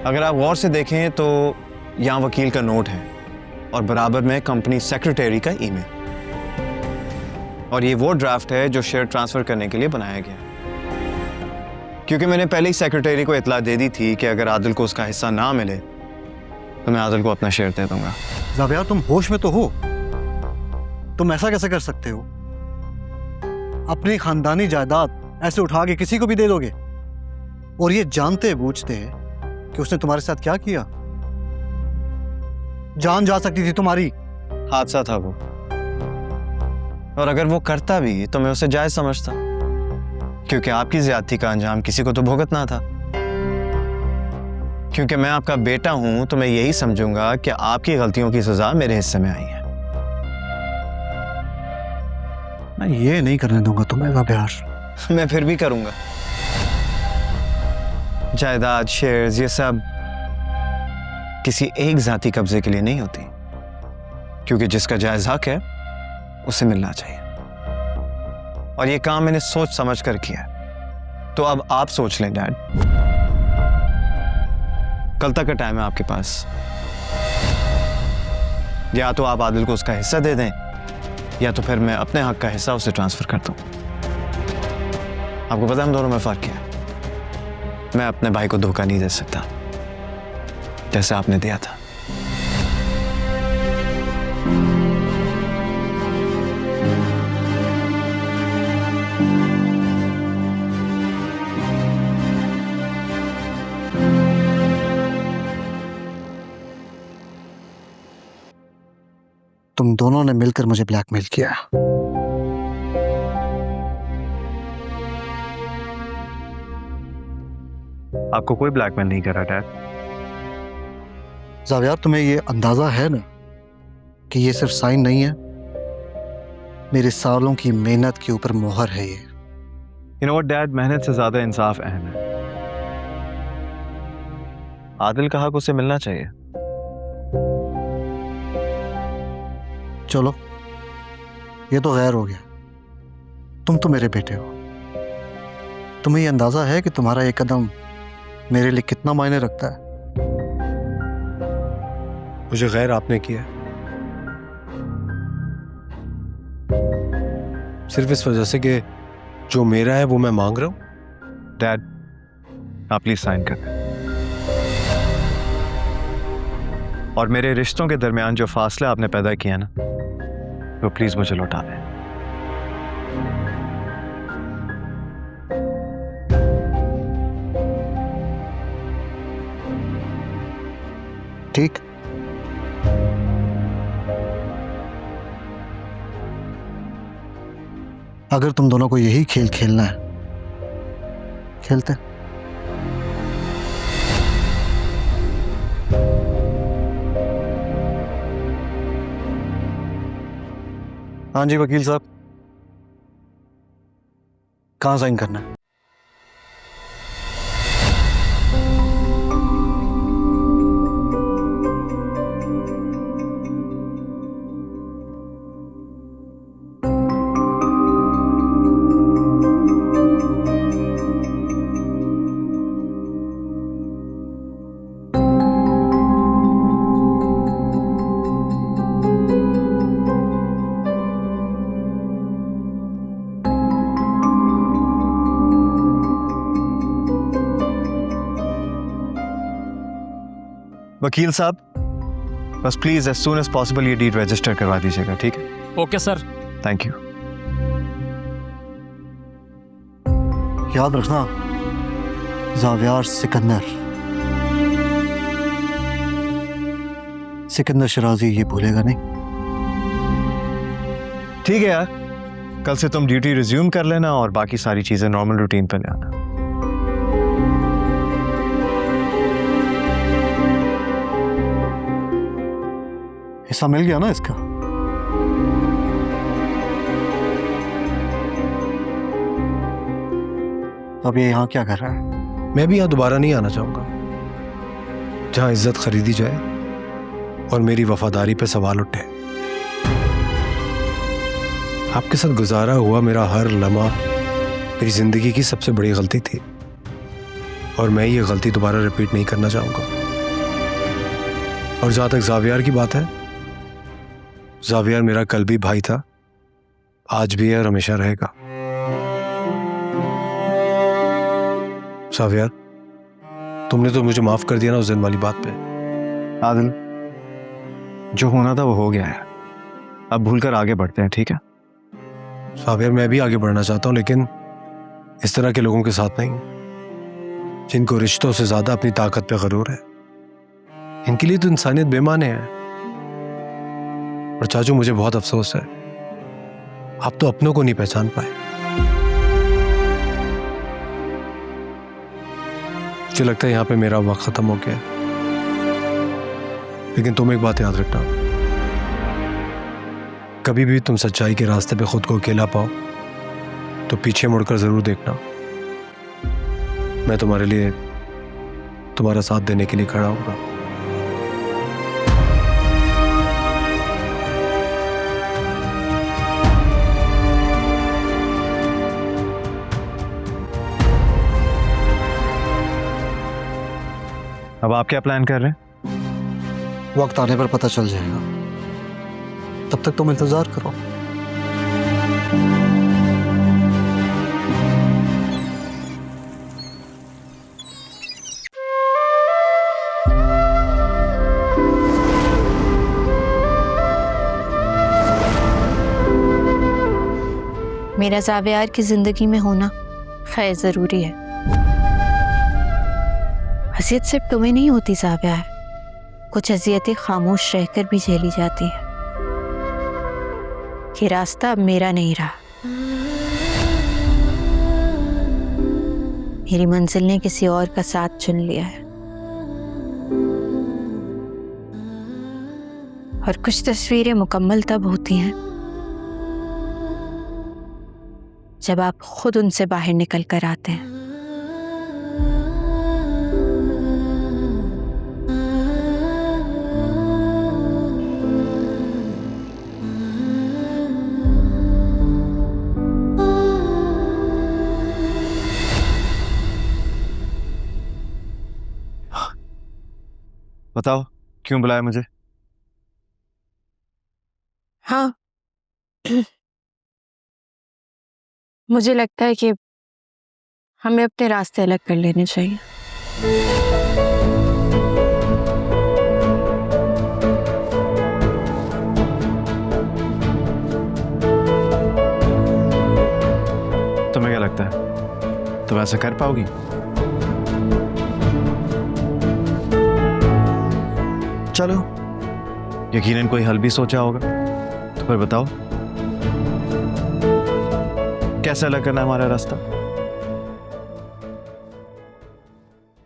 अगर आप गौर से देखें तो यहाँ वकील का नोट है और बराबर में कंपनी सेक्रेटरी का ईमेल, और ये वो ड्राफ्ट है जो शेयर ट्रांसफर करने के लिए बनाया गया, क्योंकि मैंने पहले ही सेक्रेटरी को इत्तला दे दी थी कि अगर आदिल को उसका हिस्सा ना मिले तो मैं आदिल को अपना शेयर दे दूंगा। ज़ावियार, तुम होश में तो हो? तुम ऐसा कैसे कर सकते हो? अपनी खानदानी जायदाद ऐसे उठा के किसी को भी दे दोगे, और ये जानते बूझते कि उसने तुम्हारे साथ क्या किया? जान जा सकती थी तुम्हारी। हादसा था वो, और अगर वो करता भी तो मैं उसे जायज समझता, क्योंकि आपकी ज्यादती का अंजाम किसी को तो भुगतना था। क्योंकि मैं आपका बेटा हूं तो मैं यही समझूंगा कि आपकी गलतियों की सजा मेरे हिस्से में आई है। मैं ये नहीं करने दूंगा तुम्हें ज़ावियार। मैं फिर भी करूंगा। जायदाद, शेयर्स, ये सब किसी एक जाती कब्जे के लिए नहीं होती, क्योंकि जिसका जायज हक है उसे मिलना चाहिए, और ये काम मैंने सोच समझ कर किया। तो अब आप सोच लें डैड, कल तक का टाइम है आपके पास। या तो आप आदिल को उसका हिस्सा दे दें, या तो फिर मैं अपने हक का हिस्सा उसे ट्रांसफर कर दूं। आपको पता है हम दोनों में फर्क क्या है? मैं अपने भाई को धोखा नहीं दे सकता जैसे आपने दिया था। तुम दोनों ने मिलकर मुझे ब्लैकमेल किया। आपको कोई ब्लैकमेल नहीं करा डैड। ज़ावियार, तुम्हें ये अंदाजा है ना कि ये सिर्फ साइन नहीं है, मेरे सालों की मेहनत के ऊपर मोहर है ये। यू नो व्हाट डैड, मेहनत से ज्यादा इंसाफ अहम है। आदिल का हक उसे मिलना चाहिए। चलो, ये तो गैर हो गया। तुम तो मेरे बेटे हो। तुम्हें ये अंदाजा है कि तुम्हारा ये कदम मेरे लिए कितना मायने रखता है? मुझे गैर आपने किया सिर्फ इस वजह से कि जो मेरा है वो मैं मांग रहा हूं। डैड, आप प्लीज साइन कर दें, और मेरे रिश्तों के दरमियान जो फासला आपने पैदा किया ना, वो प्लीज मुझे लौटा दें। ठीक। अगर तुम दोनों को यही खेल खेलना है, खेलते हैं। हाँ जी वकील साहब, कहाँ साइन करना है? वकील साहब, बस please as soon as possible ये डीड रजिस्टर करवा दीजिएगा, ठीक है? Okay sir. Thank you. याद रखना, ज़ावियार सिकंदर, सिकंदर शराजी ये भूलेगा नहीं। ठीक है यार, कल से तुम ड्यूटी रिज्यूम कर लेना और बाकी सारी चीजें नॉर्मल रूटीन पे ले आना। हिस्सा मिल गया ना इसका? अब ये यहाँ क्या कर रहा है? मैं भी यहाँ दोबारा नहीं आना चाहूंगा, जहाँ इज्जत खरीदी जाए और मेरी वफादारी पे सवाल उठे। आपके साथ गुजारा हुआ मेरा हर लम्हा मेरी जिंदगी की सबसे बड़ी गलती थी, और मैं ये गलती दोबारा रिपीट नहीं करना चाहूँगा। और जहाँ तक जावियार की बात है, जावियार मेरा कल भी भाई था, आज भी है और हमेशा रहेगा। जावियार, तुमने तो मुझे माफ कर दिया ना उस दिन वाली बात पे। आदिल, जो होना था वो हो गया है, अब भूलकर आगे बढ़ते हैं, ठीक है? जावियार, मैं भी आगे बढ़ना चाहता हूँ, लेकिन इस तरह के लोगों के साथ नहीं, जिनको रिश्तों से ज्यादा अपनी ताकत पे गरूर है। इनके लिए तो इंसानियत बेमाने है। और चाचू, मुझे बहुत अफसोस है, आप तो अपनों को नहीं पहचान पाए। मुझे लगता है यहाँ पे मेरा वक्त खत्म हो गया, लेकिन तुम एक बात याद रखना, कभी भी तुम सच्चाई के रास्ते पे खुद को अकेला पाओ तो पीछे मुड़कर जरूर देखना। मैं तुम्हारे लिए, तुम्हारा साथ देने के लिए खड़ा हूँगा। अब आप क्या प्लान कर रहे हैं? वक्त आने पर पता चल जाएगा, तब तक तुम इंतजार करो। मेरा जावियार की जिंदगी में होना खैर जरूरी है। अजियत सिर्फ तुम्हें नहीं होती जावियार, कुछ अजियतें खामोश रहकर भी झेली जाती हैं। ये रास्ता अब मेरा नहीं रहा, मेरी मंजिल ने किसी और का साथ चुन लिया है। और कुछ तस्वीरें मुकम्मल तब होती हैं जब आप खुद उनसे बाहर निकल कर आते हैं। बताओ, क्यों बुलाया मुझे? हाँ, मुझे लगता है कि हमें अपने रास्ते अलग कर लेने चाहिए। तुम्हें क्या लगता है, तुम ऐसा कर पाओगी? चलो, यकीनन कोई हल भी सोचा होगा, तो फिर बताओ कैसे अलग करना है हमारा रास्ता?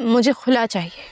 मुझे खुला चाहिए।